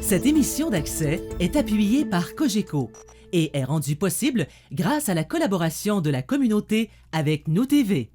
Cette émission d'Accès est appuyée par Cogeco et est rendue possible grâce à la collaboration de la communauté avec Nous TV.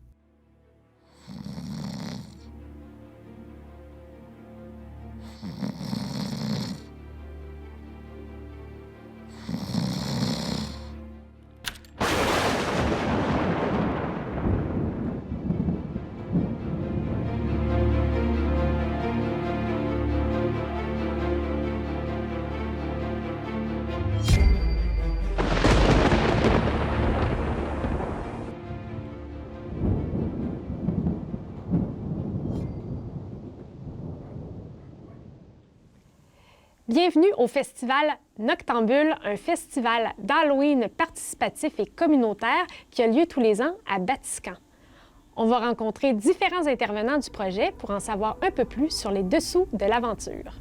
Bienvenue au festival Noctambule, un festival d'Halloween participatif et communautaire qui a lieu tous les ans à Batiscan. On va rencontrer différents intervenants du projet pour en savoir un peu plus sur les dessous de l'aventure.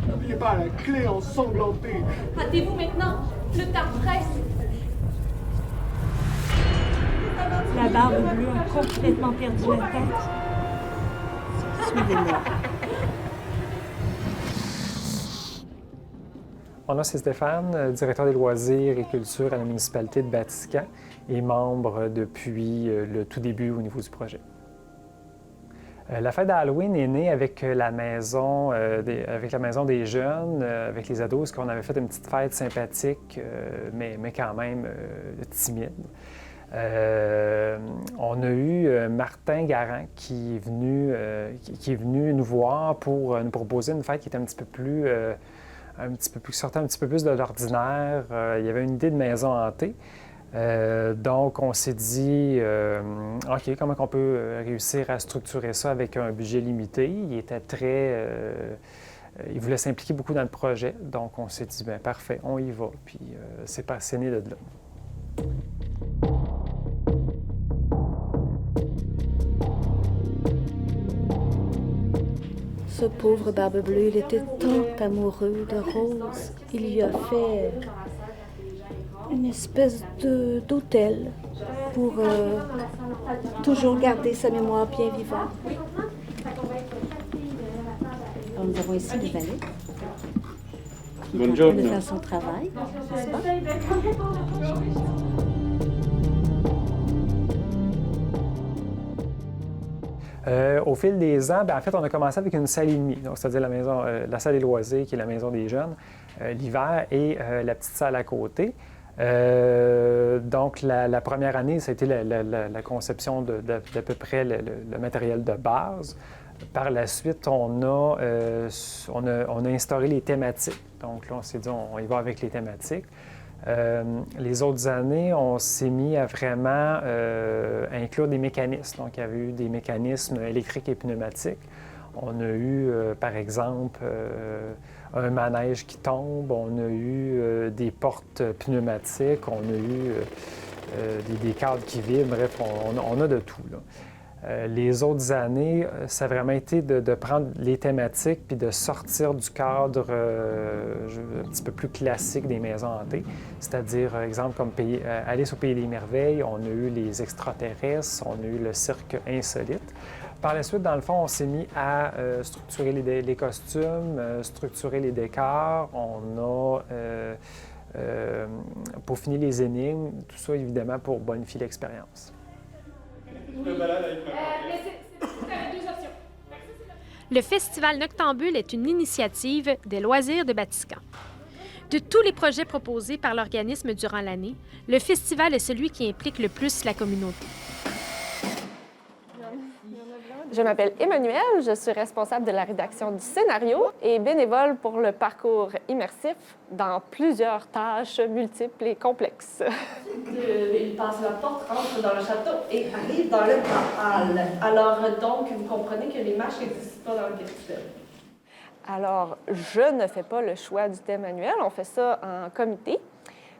N'oubliez pas la clé ensanglantée. Hâtez-vous maintenant, le temps presse. La barbe bleue a complètement perdu la tête. Suivez-moi. Mon nom, c'est Stéphane, directeur des loisirs et culture à la municipalité de Batiscan et membre depuis le tout début au niveau du projet. La fête d'Halloween est née avec la maison, des jeunes, avec les ados, parce qu'on avait fait une petite fête sympathique, mais quand même timide. On a eu Martin Garand qui est venu nous voir pour nous proposer une fête qui était qui sortait un petit peu plus de l'ordinaire. Il y avait une idée de maison hantée. Donc, on s'est dit, OK, comment on peut réussir à structurer ça avec un budget limité? Il voulait s'impliquer beaucoup dans le projet. Donc, on s'est dit, bien, parfait, on y va. Puis, c'est passionné de là. Ce pauvre Barbe Bleue, il était tant amoureux de Rose. Il lui a fait une espèce d'hôtel pour toujours garder sa mémoire bien vivante. Alors, nous avons ici le valet qui est en train de faire son travail, n'est-ce pas? Au fil des ans, en fait, on a commencé avec une salle et demie, c'est-à-dire la salle des loisirs, qui est la maison des jeunes, l'hiver, et la petite salle à côté. Donc, la première année, ça a été la conception d'à peu près le matériel de base. Par la suite, on a instauré les thématiques. Donc là, on s'est dit, on y va avec les thématiques. Les autres années, on s'est mis à vraiment inclure des mécanismes. Donc, il y avait eu des mécanismes électriques et pneumatiques. On a eu, par exemple, un manège qui tombe. On a eu des portes pneumatiques. On a eu des cadres qui vibrent. Bref, on a de tout, là. Les autres années, ça a vraiment été de prendre les thématiques puis de sortir du cadre un petit peu plus classique des maisons hantées. C'est-à-dire, exemple, comme Alice au Pays des Merveilles, on a eu les extraterrestres, on a eu le cirque insolite. Par la suite, dans le fond, on s'est mis à structurer les costumes, structurer les décors. On a peaufiné les énigmes, tout ça, évidemment, pour bonifier l'expérience. Le festival Noctambule est une initiative des loisirs de Batiscan. De tous les projets proposés par l'organisme durant l'année, le festival est celui qui implique le plus la communauté. Je m'appelle Emmanuelle, je suis responsable de la rédaction du scénario et bénévole pour le parcours immersif dans plusieurs tâches multiples et complexes. Il passe la porte, rentre dans le château et arrive dans le grand hall. Alors, donc, vous comprenez que les marches n'existent pas dans le festival. Alors, je ne fais pas le choix du thème annuel, on fait ça en comité.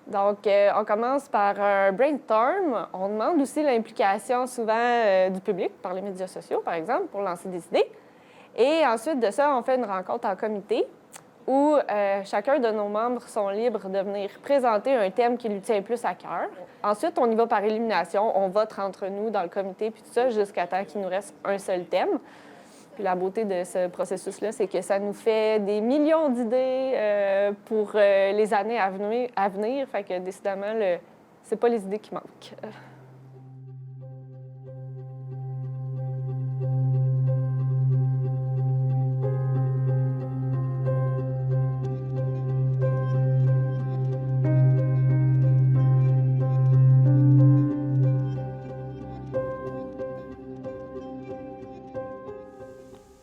Donc, on commence par un brainstorm. On demande aussi l'implication souvent du public par les médias sociaux, par exemple, pour lancer des idées. Et ensuite de ça, on fait une rencontre en comité où chacun de nos membres sont libres de venir présenter un thème qui lui tient plus à cœur. Ensuite, on y va par élimination. On vote entre nous dans le comité, puis tout ça, jusqu'à temps qu'il nous reste un seul thème. Puis la beauté de ce processus-là, c'est que ça nous fait des millions d'idées pour les années à venir. Fait que décidément, c'est pas les idées qui manquent.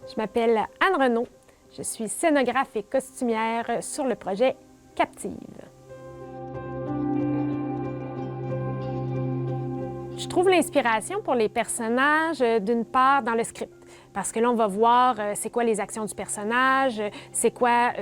Je m'appelle Anne Renaud. Je suis scénographe et costumière sur le projet Captive. Je trouve l'inspiration pour les personnages, d'une part, dans le script. Parce que là, on va voir c'est quoi les actions du personnage, c'est quoi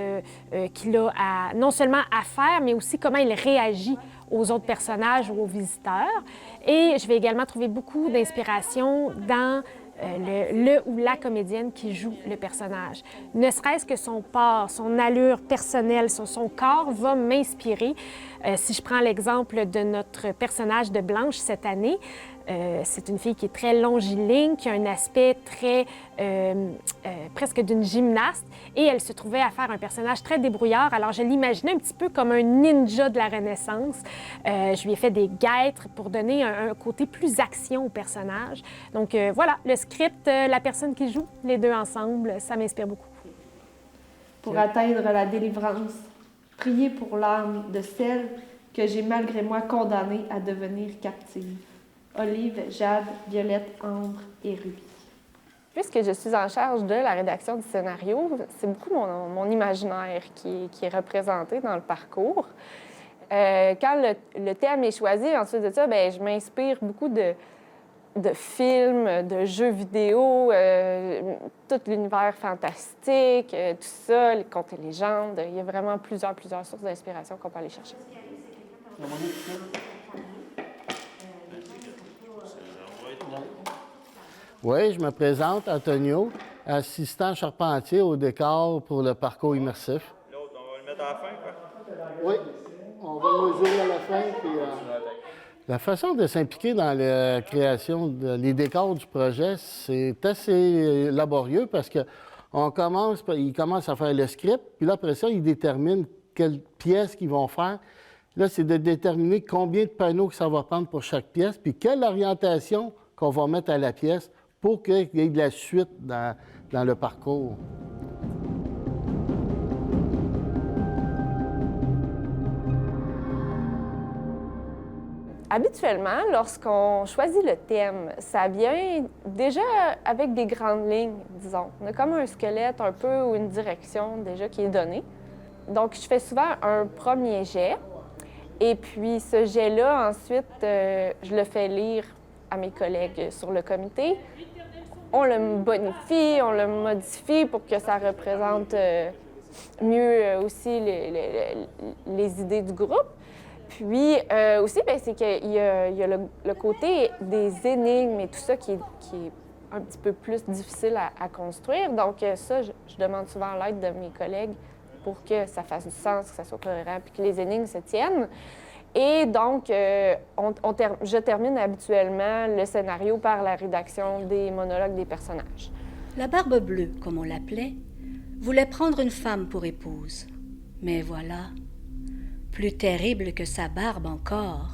qu'il a non seulement à faire, mais aussi comment il réagit aux autres personnages ou aux visiteurs. Et je vais également trouver beaucoup d'inspiration dans le ou la comédienne qui joue le personnage. Ne serait-ce que son port, son allure personnelle, son corps va m'inspirer. Si je prends l'exemple de notre personnage de Blanche cette année, c'est une fille qui est très longiligne, qui a un aspect très presque d'une gymnaste, et elle se trouvait à faire un personnage très débrouillard. Alors je l'imaginais un petit peu comme un ninja de la Renaissance. Je lui ai fait des guêtres pour donner un côté plus action au personnage. Donc voilà, le script, la personne qui joue, les deux ensemble, ça m'inspire beaucoup. Pour atteindre la délivrance, priez pour l'âme de celle que j'ai malgré moi condamnée à devenir captive. Olive, Jade, Violette, Ambre et Ruby. Puisque je suis en charge de la rédaction du scénario, c'est beaucoup mon imaginaire qui est représenté dans le parcours. Quand le thème est choisi, ensuite de ça, bien, je m'inspire beaucoup de films, de jeux vidéo, tout l'univers fantastique, tout ça, les contes et légendes. Il y a vraiment plusieurs sources d'inspiration qu'on peut aller chercher. Oui, je me présente, Antonio, assistant charpentier au décor pour le parcours immersif. L'autre, on va le mettre à la fin, quoi? Oui, on va le mesurer à la fin. Puis, La façon de s'impliquer dans la création des décors du projet, c'est assez laborieux parce que ils commencent à faire le script, puis là, après ça, ils déterminent quelles pièces qu'ils vont faire. Là, c'est de déterminer combien de panneaux que ça va prendre pour chaque pièce, puis quelle orientation qu'on va mettre à la pièce pour qu'il y ait de la suite dans le parcours. Habituellement, lorsqu'on choisit le thème, ça vient déjà avec des grandes lignes, disons. On a comme un squelette un peu ou une direction déjà qui est donnée. Donc, je fais souvent un premier jet. Et puis, ce jet-là, ensuite, je le fais lire à mes collègues sur le comité. On le bonifie, on le modifie pour que ça représente mieux aussi les idées du groupe. Puis aussi, bien, c'est qu'il y a le côté des énigmes et tout ça qui est un petit peu plus difficile à construire. Donc ça, je demande souvent l'aide de mes collègues pour que ça fasse du sens, que ça soit cohérent, puis que les énigmes se tiennent. Et donc, je termine habituellement le scénario par la rédaction des monologues des personnages. La Barbe Bleue, comme on l'appelait, voulait prendre une femme pour épouse. Mais voilà, plus terrible que sa barbe encore,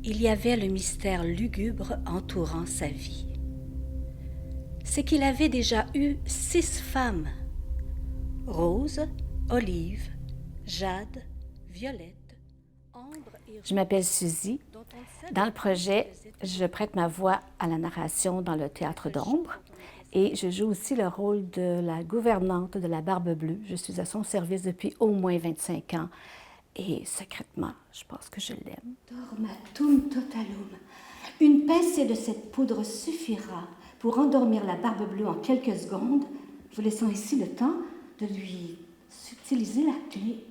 il y avait le mystère lugubre entourant sa vie. C'est qu'il avait déjà eu 6 femmes. Rose, Olive, Jade, Violette, Ambre et Ruby. Je m'appelle Suzy. Dans le projet, je prête ma voix à la narration dans le Théâtre d'Ombre et je joue aussi le rôle de la gouvernante de la Barbe Bleue. Je suis à son service depuis au moins 25 ans et secrètement, je pense que je l'aime. Dormatum totalum. Une pincée de cette poudre suffira pour endormir la Barbe Bleue en quelques secondes, vous laissant ici le temps de lui subtiliser la clé.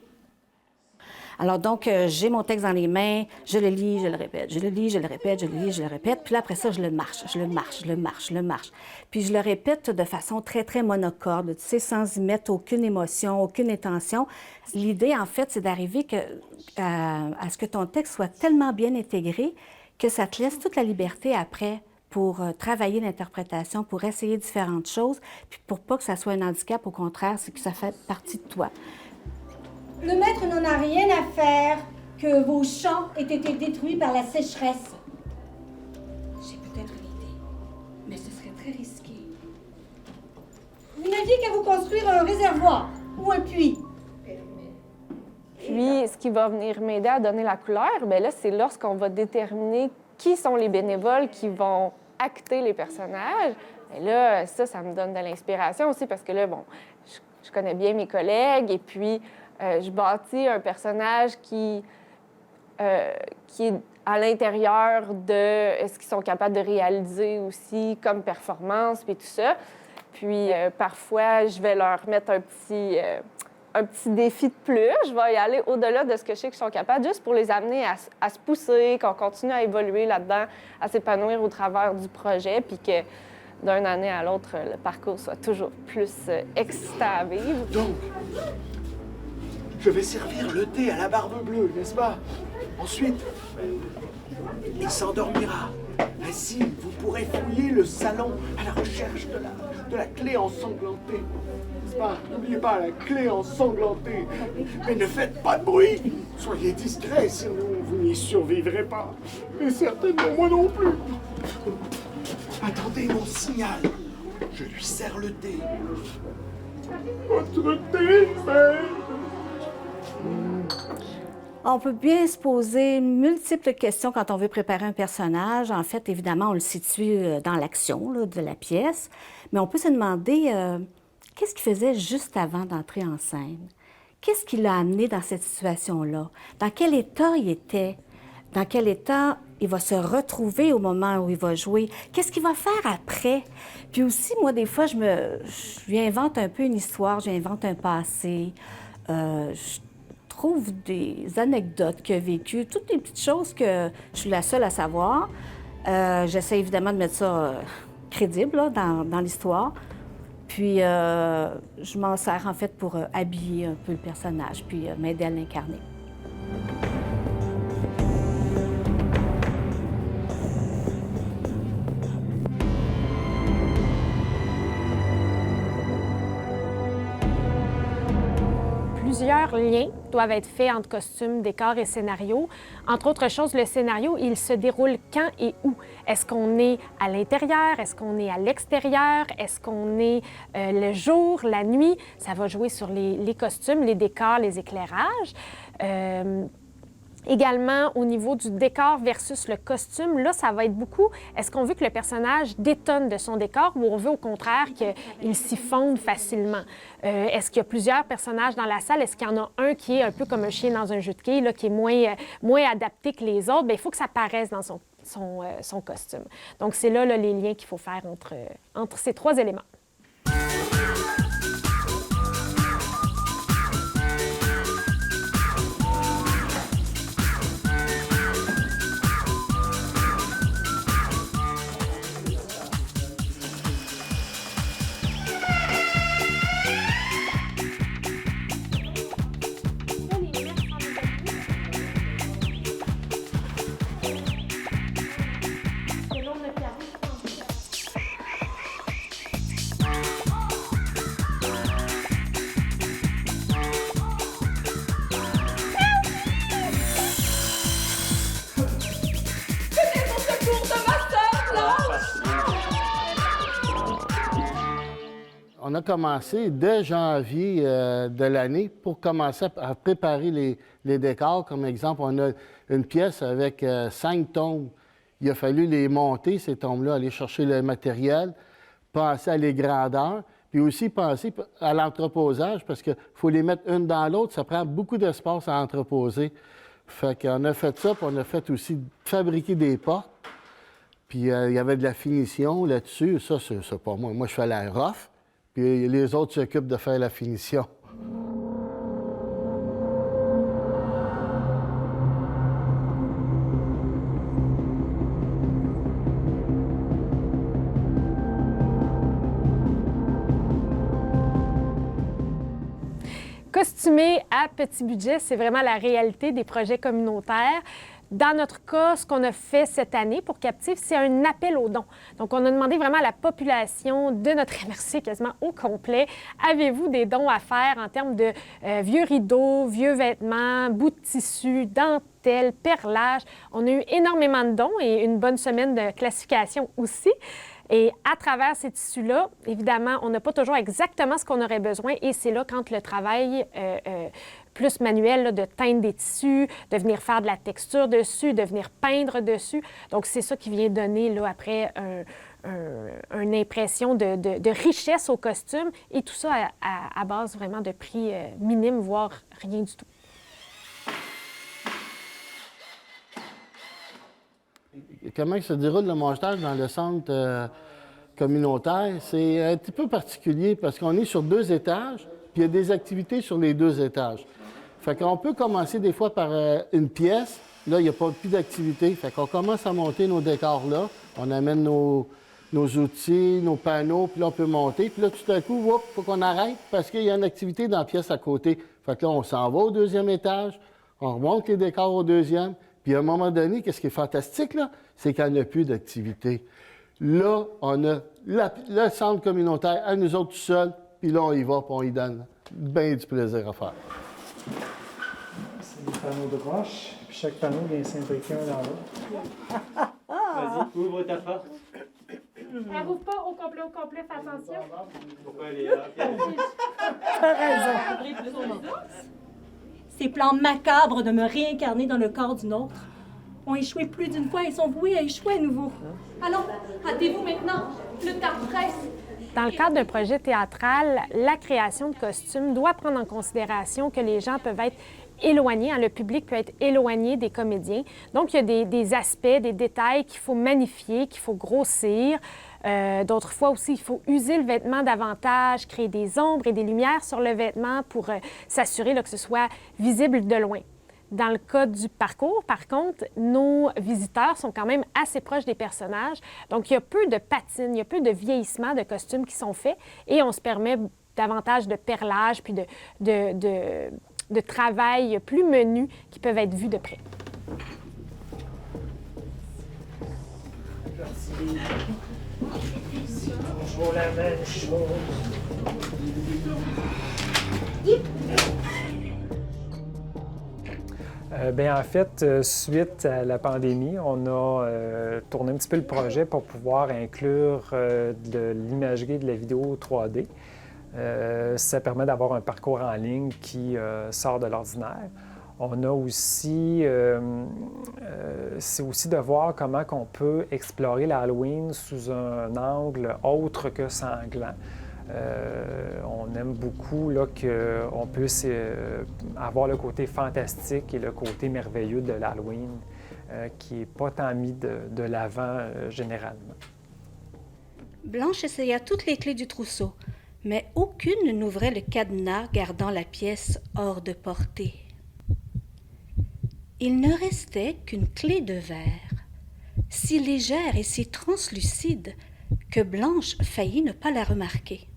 Alors donc, j'ai mon texte dans les mains, je le lis, je le répète, je le lis, je le répète, je le lis, je le répète. Puis là, après ça, je le marche. Puis je le répète de façon très, très monocorde, tu sais, sans y mettre aucune émotion, aucune intention. L'idée, en fait, c'est d'arriver à ce que ton texte soit tellement bien intégré que ça te laisse toute la liberté après pour travailler l'interprétation, pour essayer différentes choses, puis pour pas que ça soit un handicap, au contraire, c'est que ça fait partie de toi. Le maître n'en a rien à faire que vos champs aient été détruits par la sécheresse. J'ai peut-être une idée, mais ce serait très risqué. Il n'a dit qu'à vous construire un réservoir ou un puits. Puis, ce qui va venir m'aider à donner la couleur, bien là, c'est lorsqu'on va déterminer qui sont les bénévoles qui vont acter les personnages. Et là, ça me donne de l'inspiration aussi parce que là, bon, je connais bien mes collègues et puis je bâtis un personnage qui est à l'intérieur de ce qu'ils sont capables de réaliser aussi comme performance puis tout ça. Puis parfois, je vais leur mettre un petit défi de plus. Je vais y aller au-delà de ce que je sais qu'ils sont capables, juste pour les amener à se pousser, qu'on continue à évoluer là-dedans, à s'épanouir au travers du projet, puis que d'une année à l'autre, le parcours soit toujours plus excitant à vivre. Donc, je vais servir le thé à la barbe bleue, n'est-ce pas? Ensuite, il s'endormira. Ainsi, vous pourrez fouiller le salon à la recherche de la clé ensanglantée. N'est-ce pas? N'oubliez pas la clé ensanglantée. Mais ne faites pas de bruit. Soyez discrets, sinon vous n'y survivrez pas. Et certainement moi non plus. Attendez mon signal. Je lui sers le thé. Votre thé, maître. On peut bien se poser multiples questions quand on veut préparer un personnage. En fait, évidemment, on le situe dans l'action de la pièce, mais on peut se demander qu'est-ce qu'il faisait juste avant d'entrer en scène? Qu'est-ce qui l'a amené dans cette situation-là? Dans quel état il était? Dans quel état il va se retrouver au moment où il va jouer? Qu'est-ce qu'il va faire après? Puis aussi, moi, des fois, je lui invente un peu une histoire, j'invente un passé. Je trouve des anecdotes qu'il a vécues, toutes les petites choses que je suis la seule à savoir. J'essaie évidemment de mettre ça crédible là, dans l'histoire. Puis je m'en sers en fait pour habiller un peu le personnage, puis m'aider à l'incarner. Plusieurs liens doivent être faits entre costumes, décors et scénario. Entre autres choses, le scénario, il se déroule quand et où? Est-ce qu'on est à l'intérieur? Est-ce qu'on est à l'extérieur? Est-ce qu'on est le jour, la nuit? Ça va jouer sur les costumes, les décors, les éclairages. Également, au niveau du décor versus le costume, là, ça va être beaucoup. Est-ce qu'on veut que le personnage détonne de son décor ou on veut au contraire qu'il s'y fonde facilement? Est-ce qu'il y a plusieurs personnages dans la salle? Est-ce qu'il y en a un qui est un peu comme un chien dans un jeu de quilles, là, qui est moins adapté que les autres? Bien, il faut que ça paraisse dans son costume. Donc, c'est là les liens qu'il faut faire entre ces trois éléments. On a commencé dès janvier de l'année pour commencer à préparer les décors. Comme exemple, on a une pièce avec 5 tombes. Il a fallu les monter, ces tombes-là, aller chercher le matériel, penser à les grandeurs, puis aussi penser à l'entreposage, parce qu'il faut les mettre une dans l'autre. Ça prend beaucoup d'espace à entreposer. Fait qu'on a fait ça, puis on a fait aussi fabriquer des portes. Puis il y avait de la finition là-dessus. Ça, c'est pas moi. Moi, je fais la rough. Puis les autres s'occupent de faire la finition. costumer à petit budget, c'est vraiment la réalité des projets communautaires. Dans notre cas, ce qu'on a fait cette année pour Captive, c'est un appel aux dons. Donc, on a demandé vraiment à la population de notre MRC quasiment au complet, avez-vous des dons à faire en termes de vieux rideaux, vieux vêtements, bouts de tissu, dentelle, perlage. On a eu énormément de dons et une bonne semaine de classification aussi. Et à travers ces tissus-là, évidemment, on n'a pas toujours exactement ce qu'on aurait besoin et c'est là quand le travail plus manuel là, de teindre des tissus, de venir faire de la texture dessus, de venir peindre dessus. Donc, c'est ça qui vient donner là, après une impression de richesse au costume et tout ça à base vraiment de prix minimes, voire rien du tout. Comment se déroule le montage dans le centre communautaire? C'est un petit peu particulier parce qu'on est sur 2 étages, puis il y a des activités sur les 2 étages. Fait qu'on peut commencer des fois par une pièce. Là, il n'y a pas plus d'activité. Fait qu'on commence à monter nos décors là. On amène nos outils, nos panneaux, puis là, on peut monter. Puis là, tout à coup, il faut qu'on arrête parce qu'il y a une activité dans la pièce à côté. Fait que là, on s'en va au 2e étage, on remonte les décors au 2e. Puis à un moment donné, qu'est-ce qui est fantastique, là? C'est qu'il n'y a plus d'activité. Là, on a le centre communautaire à nous autres tout seuls, puis là, on y va, puis on y donne bien du plaisir à faire. C'est des panneaux de roche, puis chaque panneau vient s'imbriquer un dans l'autre. Vas-y, ouvre ta porte. Elle rouvre pas au complet, fais attention. Pourquoi elle est là? T'as raison. Ces plans macabres de me réincarner dans le corps d'une autre ont échoué plus d'une fois et sont voués à échouer à nouveau. Alors, hâtez-vous maintenant, le temps presse. Dans le cadre d'un projet théâtral, la création de costumes doit prendre en considération que les gens peuvent être éloignés, le public peut être éloigné des comédiens. Donc, il y a des aspects, des détails qu'il faut magnifier, qu'il faut grossir. D'autres fois aussi, il faut user le vêtement davantage, créer des ombres et des lumières sur le vêtement pour s'assurer là, que ce soit visible de loin. Dans le cas du parcours, par contre, nos visiteurs sont quand même assez proches des personnages. Donc, il y a peu de patine, il y a peu de vieillissement de costumes qui sont faits et on se permet davantage de perlage puis de travail plus menus qui peuvent être vus de près. Merci. Toujours la même chose. En fait, suite à la pandémie, on a tourné un petit peu le projet pour pouvoir inclure de l'imagerie de la vidéo 3D. Ça permet d'avoir un parcours en ligne qui sort de l'ordinaire. On a aussi, c'est aussi de voir comment on peut explorer l'Halloween sous un angle autre que sanglant. On aime beaucoup qu'on puisse avoir le côté fantastique et le côté merveilleux de l'Halloween qui n'est pas tant mis de l'avant généralement. Blanche essaya toutes les clés du trousseau, mais aucune n'ouvrait le cadenas gardant la pièce hors de portée. Il ne restait qu'une clé de verre, si légère et si translucide que Blanche faillit ne pas la remarquer.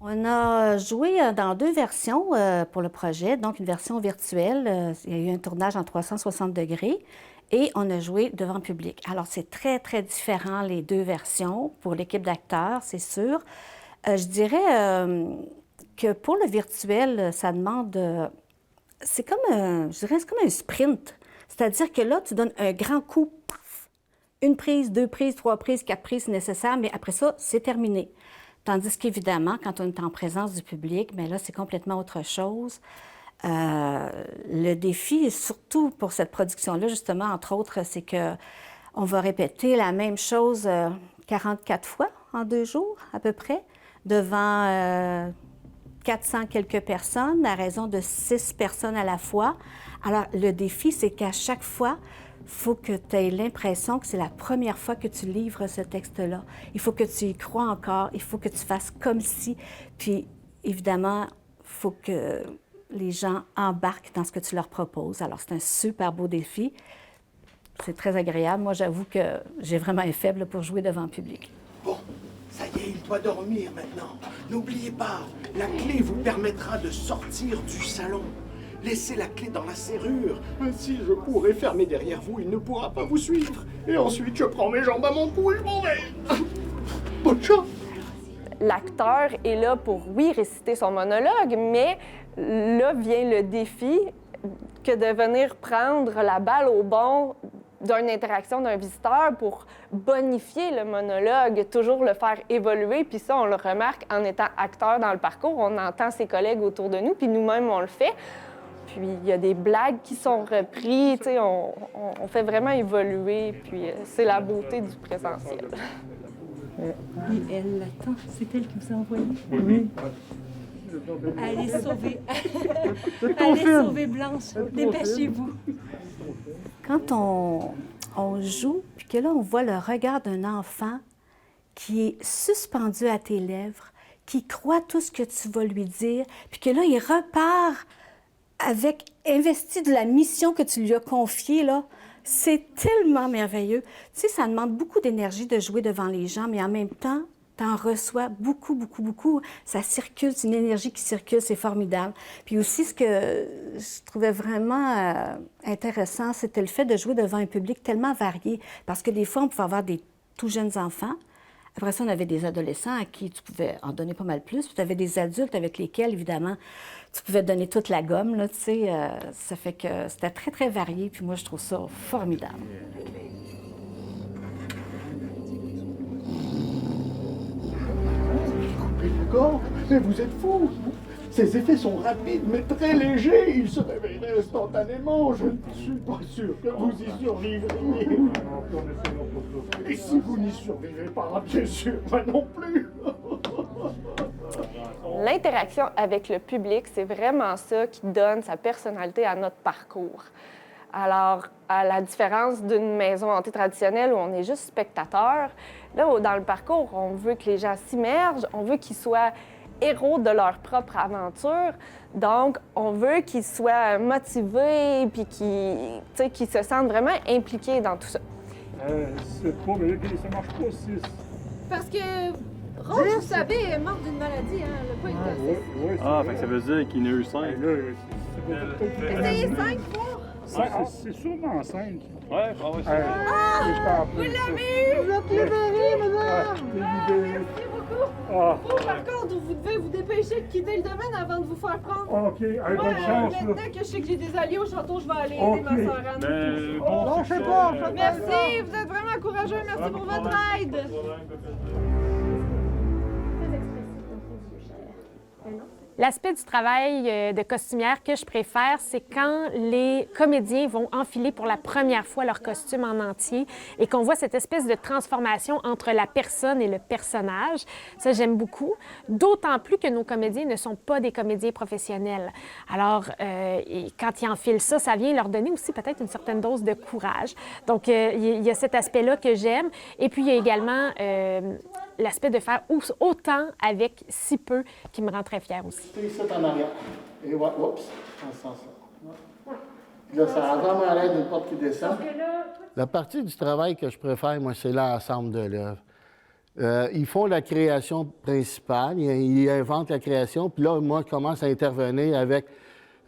On a joué dans 2 versions pour le projet, donc une version virtuelle. Il y a eu un tournage en 360 degrés et on a joué devant public. Alors, c'est très, très différent les 2 versions pour l'équipe d'acteurs, c'est sûr. Je dirais que pour le virtuel, ça demande... c'est comme un sprint. C'est-à-dire que là, tu donnes un grand coup, paf, 1 prise, 2 prises, 3 prises, 4 prises si nécessaire, mais après ça, c'est terminé. Tandis qu'évidemment, quand on est en présence du public, bien là, c'est complètement autre chose. Le défi, surtout pour cette production-là, justement, entre autres, c'est qu'on va répéter la même chose 44 fois en 2 jours, à peu près, devant 400 quelques personnes, à raison de 6 personnes à la fois. Alors, le défi, c'est qu'à chaque fois, il faut que tu aies l'impression que c'est la première fois que tu livres ce texte-là. Il faut que tu y crois encore, il faut que tu fasses comme si. Puis, évidemment, il faut que les gens embarquent dans ce que tu leur proposes. Alors, c'est un super beau défi. C'est très agréable. Moi, j'avoue que j'ai vraiment un faible pour jouer devant le public. Bon, ça y est. Et il doit dormir maintenant. N'oubliez pas, la clé vous permettra de sortir du salon. Laissez la clé dans la serrure. Ainsi, je pourrai fermer derrière vous, il ne pourra pas vous suivre. Et ensuite, je prends mes jambes à mon cou et je m'en vais. Bonne chance. L'acteur est là pour, oui, réciter son monologue, mais là vient le défi que de venir prendre la balle au bond d'une interaction d'un visiteur pour bonifier le monologue, toujours le faire évoluer. Puis ça, on le remarque en étant acteur dans le parcours. On entend ses collègues autour de nous, puis nous-mêmes, on le fait. Puis il y a des blagues qui sont reprises, tu sais, on fait vraiment évoluer, puis c'est la beauté du présentiel. Et elle l'attend, c'est elle qui vous a envoyé? Oui. Allez sauver, allez sauver Blanche, dépêchez-vous. Quand on joue, puis que là, on voit le regard d'un enfant qui est suspendu à tes lèvres, qui croit tout ce que tu vas lui dire, puis que là, il repart avec investi de la mission que tu lui as confiée, là, c'est tellement merveilleux. Tu sais, ça demande beaucoup d'énergie de jouer devant les gens, mais en même temps, tu en reçois beaucoup, beaucoup, beaucoup. Ça circule, c'est une énergie qui circule, c'est formidable. Puis aussi, ce que je trouvais vraiment intéressant, c'était le fait de jouer devant un public tellement varié, parce que des fois, on pouvait avoir des tout jeunes enfants. Après ça, on avait des adolescents à qui tu pouvais en donner pas mal plus. Puis tu avais des adultes avec lesquels, évidemment, tu pouvais donner toute la gomme, là, tu sais. Ça fait que c'était très, très varié. Puis moi, je trouve ça formidable. Coupez le corps? Mais vous êtes fous! Ces effets sont rapides, mais très légers. Ils se réveilleraient instantanément. Je ne suis pas sûr que vous y survivriez. Et si vous n'y survivez pas, bien sûr, moi non plus. L'interaction avec le public, c'est vraiment ça qui donne sa personnalité à notre parcours. Alors, à la différence d'une maison hantée traditionnelle où on est juste spectateur, là, dans le parcours, on veut que les gens s'immergent, on veut qu'ils soient héros de leur propre aventure. Donc, on veut qu'ils soient motivés puis qu'ils se sentent vraiment impliqués dans tout ça. C'est pas vrai, ça marche pas, 6. Parce que Rose, vous savez, est morte d'une maladie, hein? Elle n'a pas été assez. Ah, fait que ça veut dire qu'il y en a eu 5. Essayez 5 fois! C'est sûrement 5. Ouais, on va essayer. Ah! Vous l'avez eu! Vous êtes libérée, madame! Merci beaucoup! Vous, par contre, vous devez vous dépêcher de quitter le domaine avant de vous faire prendre. OK, bonne chance. Maintenant que je sais que j'ai des alliés au château, je vais aller aider ma sœur Anne. Bon, je sais pas. Merci, vous êtes vraiment courageux. Merci pour votre aide. L'aspect du travail de costumière que je préfère, c'est quand les comédiens vont enfiler pour la première fois leur costume en entier et qu'on voit cette espèce de transformation entre la personne et le personnage. Ça, j'aime beaucoup. D'autant plus que nos comédiens ne sont pas des comédiens professionnels. Alors, quand ils enfilent ça, ça vient leur donner aussi peut-être une certaine dose de courage. Donc, il y a cet aspect-là que j'aime. Et puis, il y a également l'aspect de faire autant avec si peu qui me rend très fière aussi. C'est ça en arrière. Et ouais, oups, dans ce sens-là. Là, ça a vraiment l'air d'une porte qui descend. La partie du travail que je préfère, moi, c'est l'ensemble de l'œuvre. Ils font la création principale, ils inventent la création, puis là, moi, je commence à intervenir avec,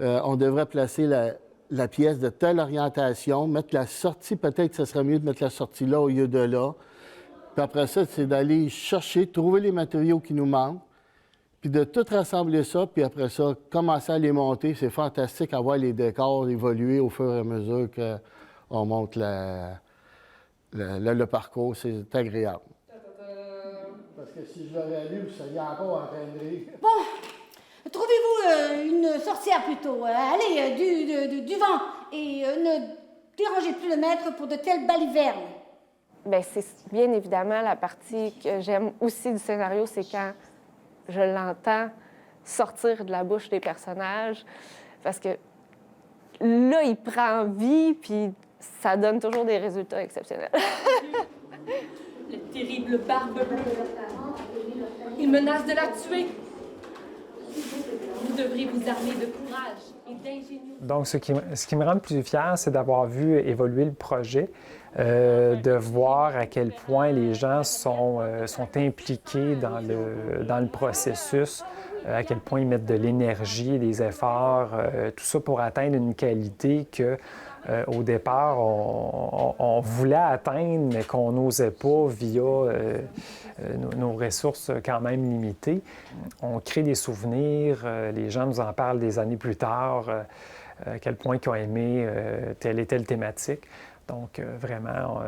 on devrait placer la pièce de telle orientation, mettre la sortie, peut-être que ce serait mieux de mettre la sortie là au lieu de là. Puis après ça, c'est d'aller chercher, trouver les matériaux qui nous manquent, puis de tout rassembler ça, puis après ça, commencer à les monter. C'est fantastique à voir les décors évoluer au fur et à mesure qu'on monte le parcours. C'est agréable. Parce que si je l'aurais lu, vous seriez encore en train de rire. Bon, trouvez-vous une sorcière plutôt. Allez, du vent. Et ne dérangez plus le maître pour de telles balivernes. Bien, c'est bien évidemment la partie que j'aime aussi du scénario, c'est quand je l'entends sortir de la bouche des personnages, parce que là, il prend vie, puis ça donne toujours des résultats exceptionnels. Le terrible Barbe Bleue. Il menace de la tuer. Vous devrez vous armer de courage et d'ingéniosité. Donc, ce qui me rend le plus fier, c'est d'avoir vu évoluer le projet, de voir à quel point les gens sont impliqués dans le processus, à quel point ils mettent de l'énergie, des efforts, tout ça pour atteindre une qualité que, au départ, on voulait atteindre, mais qu'on n'osait pas via nos ressources quand même limitées. On crée des souvenirs, les gens nous en parlent des années plus tard, à quel point ils ont aimé telle et telle thématique. Donc, vraiment,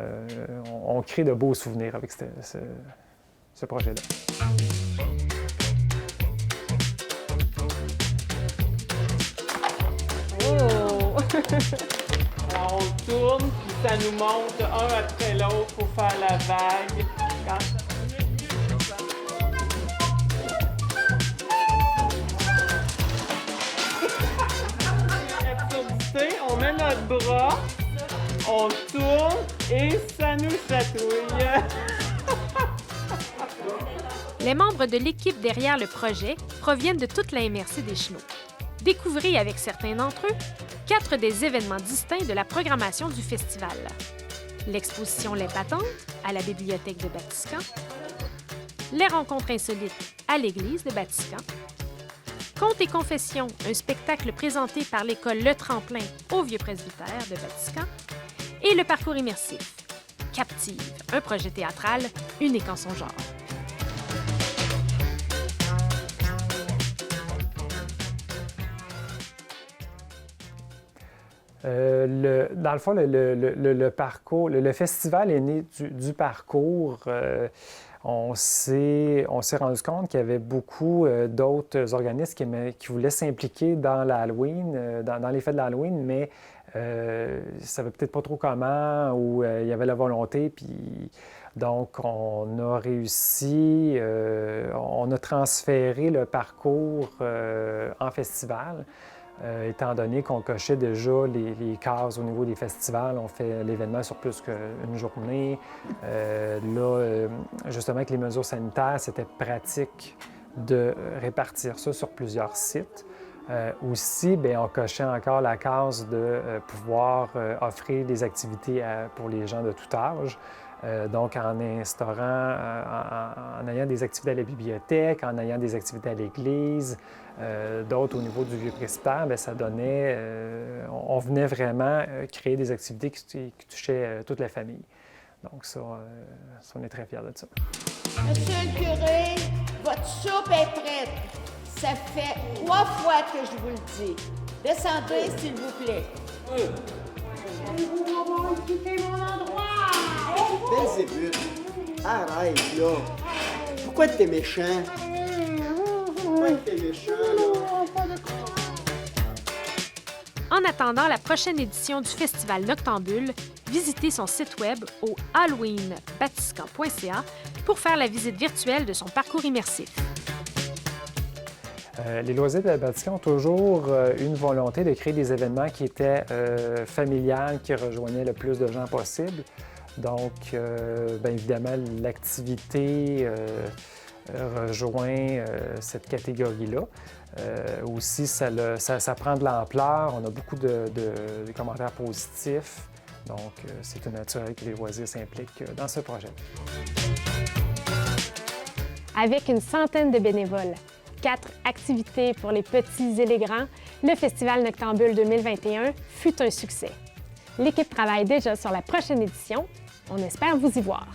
on crée de beaux souvenirs avec ce projet-là. Oh! Alors, on tourne, puis ça nous monte un après l'autre pour faire la vague. Absurdité, on met notre bras, on tourne et ça nous chatouille. Les membres de l'équipe derrière le projet proviennent de toute la MRC des Chenaux. Découvrez avec certains d'entre eux 4 des événements distincts de la programmation du festival. L'exposition Les Patentes à la Bibliothèque de Batiscan, les rencontres insolites à l'église de Batiscan, Contes et confessions, un spectacle présenté par l'école Le Tremplin au Vieux Presbytère de Batiscan, et le parcours immersif, Captive, un projet théâtral unique en son genre. Dans le fond, le parcours, le festival est né du parcours. On s'est rendu compte qu'il y avait beaucoup d'autres organismes qui voulaient s'impliquer dans l'Halloween, dans les fêtes de l'Halloween, mais ils ne savaient peut-être pas trop comment ou il y avait la volonté. Puis, donc, on a réussi, on a transféré le parcours en festival. Étant donné qu'on cochait déjà les cases au niveau des festivals, on fait l'événement sur plus qu'une journée. Justement, avec les mesures sanitaires, c'était pratique de répartir ça sur plusieurs sites. Aussi, bien, on cochait encore la case de pouvoir offrir des activités pour les gens de tout âge. Donc, en instaurant, en ayant des activités à la bibliothèque, en ayant des activités à l'église, d'autres au niveau du Vieux-Presbytère, bien, ça donnait... on venait vraiment créer des activités qui touchaient toute la famille. Donc, ça, on est très fiers de ça. Monsieur le curé, votre soupe est prête. Ça fait 3 fois que je vous le dis. Descendez, s'il vous plaît. Allez-vous m'avoir quitté mon endroit? Belzébuth, arrête, là. Pourquoi t'es méchant? Pourquoi t'es méchant, là? En attendant la prochaine édition du Festival Noctambule, visitez son site web au halloweenbatiscan.ca pour faire la visite virtuelle de son parcours immersif. Les loisirs de la Batiscan ont toujours une volonté de créer des événements qui étaient familiales, qui rejoignaient le plus de gens possible. Donc, bien évidemment, l'activité rejoint cette catégorie-là. Aussi, ça prend de l'ampleur. On a beaucoup de commentaires positifs. Donc, c'est tout naturel que les loisirs s'impliquent dans ce projet. Avec une centaine de bénévoles, 4 activités pour les petits et les grands, le Festival Noctambule 2021 fut un succès. L'équipe travaille déjà sur la prochaine édition. On espère vous y voir.